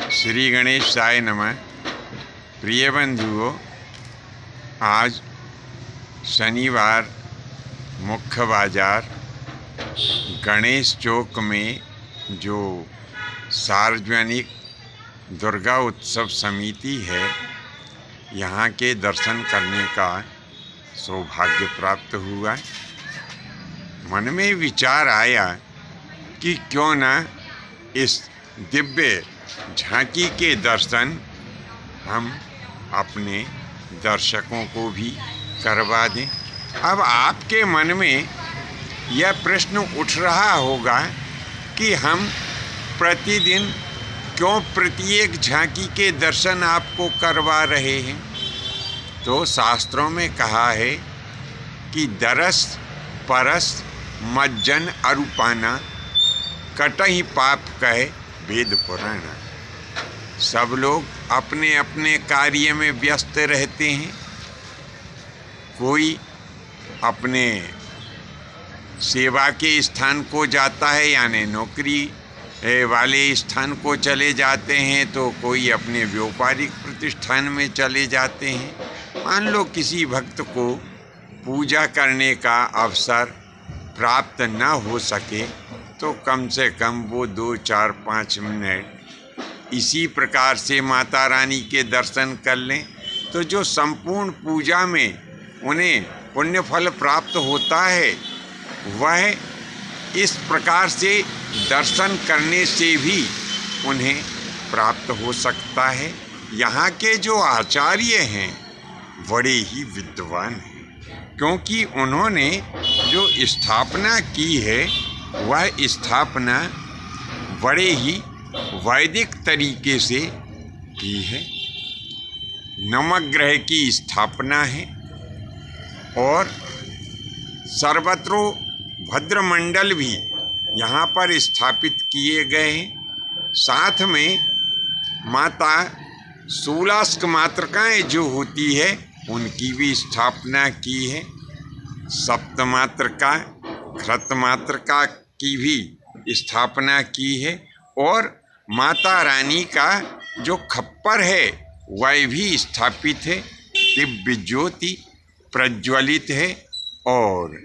श्री गणेशाय नमः। प्रिय बंधुओं, आज शनिवार मुख्य बाजार गणेश चौक में जो सार्वजनिक दुर्गा उत्सव समिति है, यहाँ के दर्शन करने का सौभाग्य प्राप्त हुआ। मन में विचार आया कि क्यों न इस दिव्य झांकी के दर्शन हम अपने दर्शकों को भी करवा दें। अब आपके मन में यह प्रश्न उठ रहा होगा कि हम प्रतिदिन क्यों प्रत्येक झांकी के दर्शन आपको करवा रहे हैं। तो शास्त्रों में कहा है कि दरस परस मज्जन अरूपाना कटहि पाप कहे वेद पुराण। सब लोग अपने अपने कार्य में व्यस्त रहते हैं। कोई अपने सेवा के स्थान को जाता है, यानी नौकरी वाले स्थान को चले जाते हैं, तो कोई अपने व्यापारिक प्रतिष्ठान में चले जाते हैं। मान लो किसी भक्त को पूजा करने का अवसर प्राप्त न हो सके तो कम से कम वो 2, 4, 5 मिनट इसी प्रकार से माता रानी के दर्शन कर लें, तो जो संपूर्ण पूजा में उन्हें पुण्य फल प्राप्त होता है, वह इस प्रकार से दर्शन करने से भी उन्हें प्राप्त हो सकता है। यहाँ के जो आचार्य हैं बड़े ही विद्वान हैं, क्योंकि उन्होंने जो स्थापना की है वह स्थापना बड़े ही वैदिक तरीके से की है। नवग्रह की स्थापना है और सर्वत्र भद्रमंडल भी यहाँ पर स्थापित किए गए हैं। साथ में माता शूलास्क मातृकाएँ जो होती है उनकी भी स्थापना की है। सप्तमातृका घृतमातृका की भी स्थापना की है और माता रानी का जो खप्पर है वह भी स्थापित है। दिव्य ज्योति प्रज्वलित है और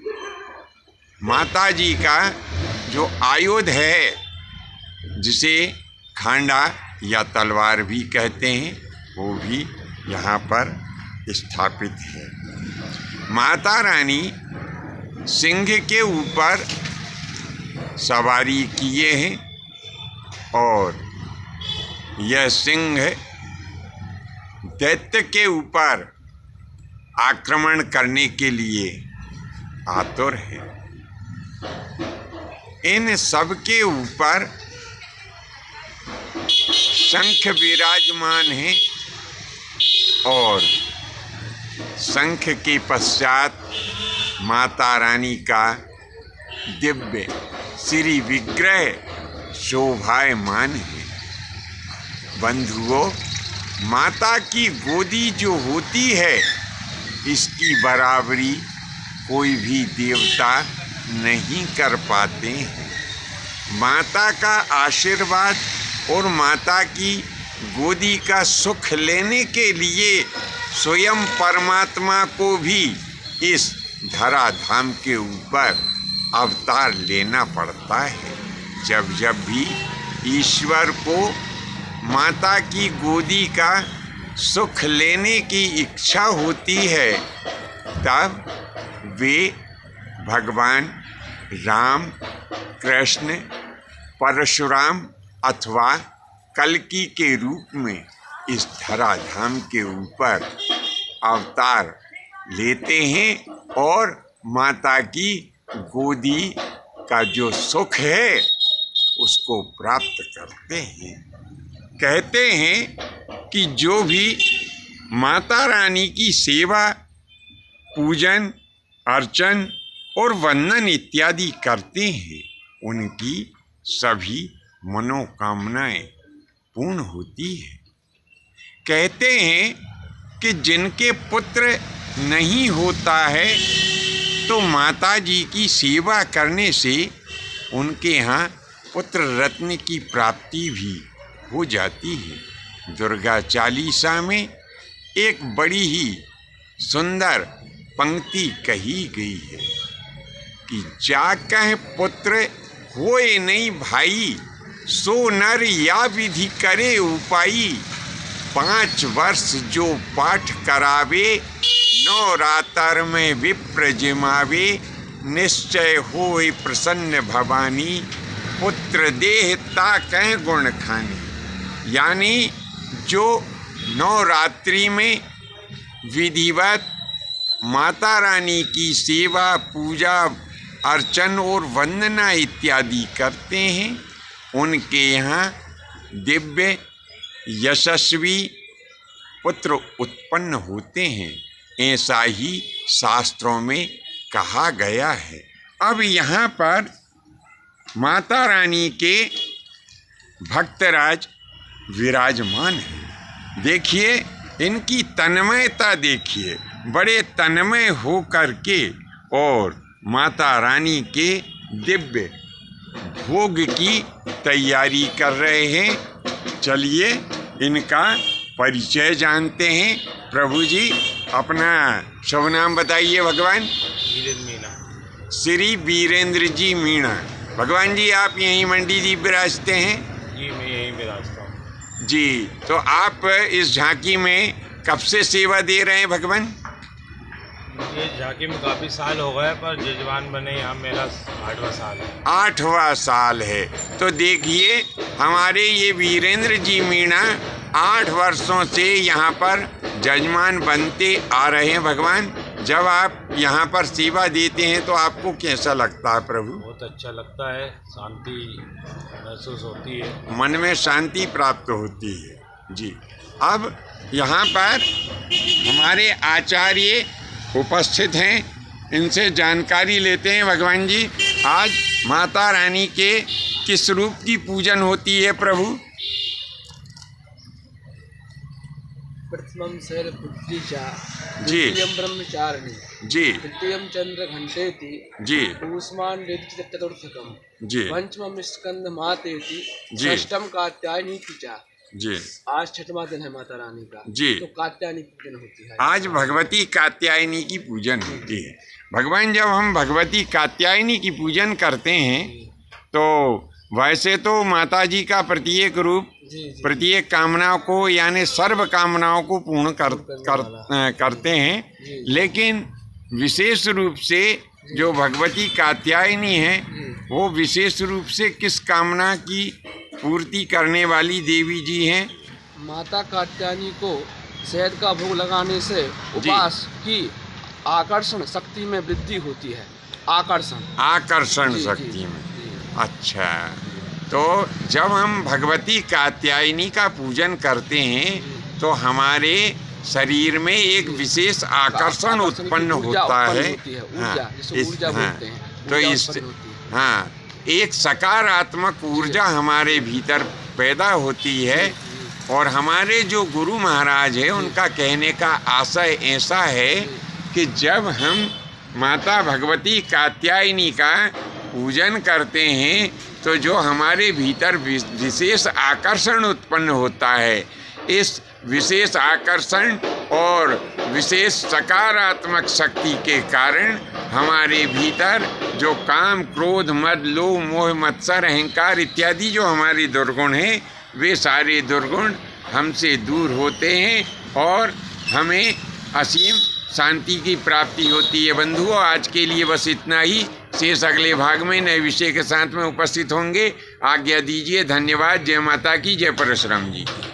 माता जी का जो आयुध है, जिसे खांडा या तलवार भी कहते हैं, वो भी यहाँ पर स्थापित है। माता रानी सिंह के ऊपर सवारी किए हैं और यह सिंह दैत्य के ऊपर आक्रमण करने के लिए आतुर है। इन सब के ऊपर शंख विराजमान है और शंख के पश्चात माता रानी का दिव्य श्री विग्रह शोभायमान है। बंधुओं, माता की गोदी जो होती है, इसकी बराबरी कोई भी देवता नहीं कर पाते हैं। माता का आशीर्वाद और माता की गोदी का सुख लेने के लिए स्वयं परमात्मा को भी इस धराधाम के ऊपर अवतार लेना पड़ता है। जब जब भी ईश्वर को माता की गोदी का सुख लेने की इच्छा होती है, तब वे भगवान राम, कृष्ण, परशुराम अथवा कल्कि के रूप में इस धराधाम के ऊपर अवतार लेते हैं और माता की गोदी का जो सुख है उसको प्राप्त करते हैं। कहते हैं कि जो भी माता रानी की सेवा, पूजन, अर्चन और वंदन इत्यादि करते हैं, उनकी सभी मनोकामनाएं पूर्ण होती है। कहते हैं कि जिनके पुत्र नहीं होता है, तो माता जी की सेवा करने से उनके यहाँ पुत्र रत्न की प्राप्ति भी हो जाती है। दुर्गा चालीसा में एक बड़ी ही सुंदर पंक्ति कही गई है कि जाकह पुत्र होए नहीं भाई, सो नर या विधि करे उपाई। 5 वर्ष जो पाठ करावे, नवरात्र में विप्र जिमावे। निश्चय होए प्रसन्न भवानी, पुत्र देह ताकह गुण खानी। यानी जो नवरात्रि में विधिवत माता रानी की सेवा, पूजा अर्चन और वंदना इत्यादि करते हैं, उनके यहाँ दिव्य यशस्वी पुत्र उत्पन्न होते हैं, ऐसा ही शास्त्रों में कहा गया है। अब यहाँ पर माता रानी के भक्तराज विराजमान हैं। देखिए इनकी तन्मयता, देखिए बड़े तन्मय हो कर के और माता रानी के दिव्य भोग की तैयारी कर रहे हैं। चलिए इनका परिचय जानते हैं। प्रभु जी अपना शुभ नाम बताइए। भगवान वीरेंद्र मीणा। श्री वीरेंद्र जी मीणा। भगवान जी आप यहीं मंडी जी विराजते हैं? जी मैं यहीं विराजता हूँ। जी, तो आप इस झांकी में कब से सेवा दे रहे हैं भगवान? ये झांकी में काफ़ी साल हो गए, पर जजमान बने यहाँ मेरा 8वां साल है। 8वां साल है। तो देखिए हमारे ये वीरेंद्र जी मीणा 8 वर्षों से यहाँ पर जजमान बनते आ रहे हैं। भगवान जब आप यहाँ पर सेवा देते हैं तो आपको कैसा लगता है प्रभु? बहुत अच्छा लगता है, शांति महसूस होती है, मन में शांति प्राप्त होती है। जी, अब यहाँ पर हमारे आचार्य उपस्थित हैं, इनसे जानकारी लेते हैं। भगवान जी आज माता रानी के किस रूप की पूजन होती है प्रभु? प्रथमं शैलपुत्री च, जी द्वितीयं ब्रह्मचारिणी, जी तृतीयं चंद्रघंटेति, जी कूष्मांड चतुर्थकम्, जी पंचमं स्कंदमातेति, जी। षष्ठम कात्यायनीति च। जी। आज 6वां दिन है माता रानी का। जी। तो कात्यायनी पूजन होती है। आज भगवती कात्यायनी की पूजन होती है। भगवान जब हम भगवती कात्यायनी की पूजन करते हैं तो वैसे तो माता जी का प्रत्येक रूप प्रत्येक कामनाओं को यानी सर्व कामनाओं को पूर्ण करते हैं, लेकिन विशेष रूप से जो भगवती कात्यायनी है वो विशेष रूप से किस कामना की पूर्ति करने वाली देवी जी हैं? माता कात्यायनी को शहद का भोग लगाने से उपास की आकर्षण शक्ति में वृद्धि होती है। आकर्षण शक्ति में। अच्छा, तो जब हम भगवती कात्यायनी का पूजन करते हैं तो हमारे शरीर में एक विशेष आकर्षण उत्पन्न होता है। तो इस एक सकारात्मक ऊर्जा हमारे भीतर पैदा होती है। और हमारे जो गुरु महाराज है उनका कहने का आशय ऐसा है कि जब हम माता भगवती कात्यायनी का पूजन करते हैं तो जो हमारे भीतर विशेष आकर्षण उत्पन्न होता है, इस विशेष आकर्षण और विशेष सकारात्मक शक्ति के कारण हमारे भीतर जो काम, क्रोध, मद, लोभ, मोह, मत्सर, अहंकार इत्यादि जो हमारे दुर्गुण हैं, वे सारे दुर्गुण हमसे दूर होते हैं और हमें असीम शांति की प्राप्ति होती है। बंधुओं, आज के लिए बस इतना ही। शेष अगले भाग में नए विषय के साथ में उपस्थित होंगे। आज्ञा दीजिए। धन्यवाद। जय माता की, जय परशुराम जी की।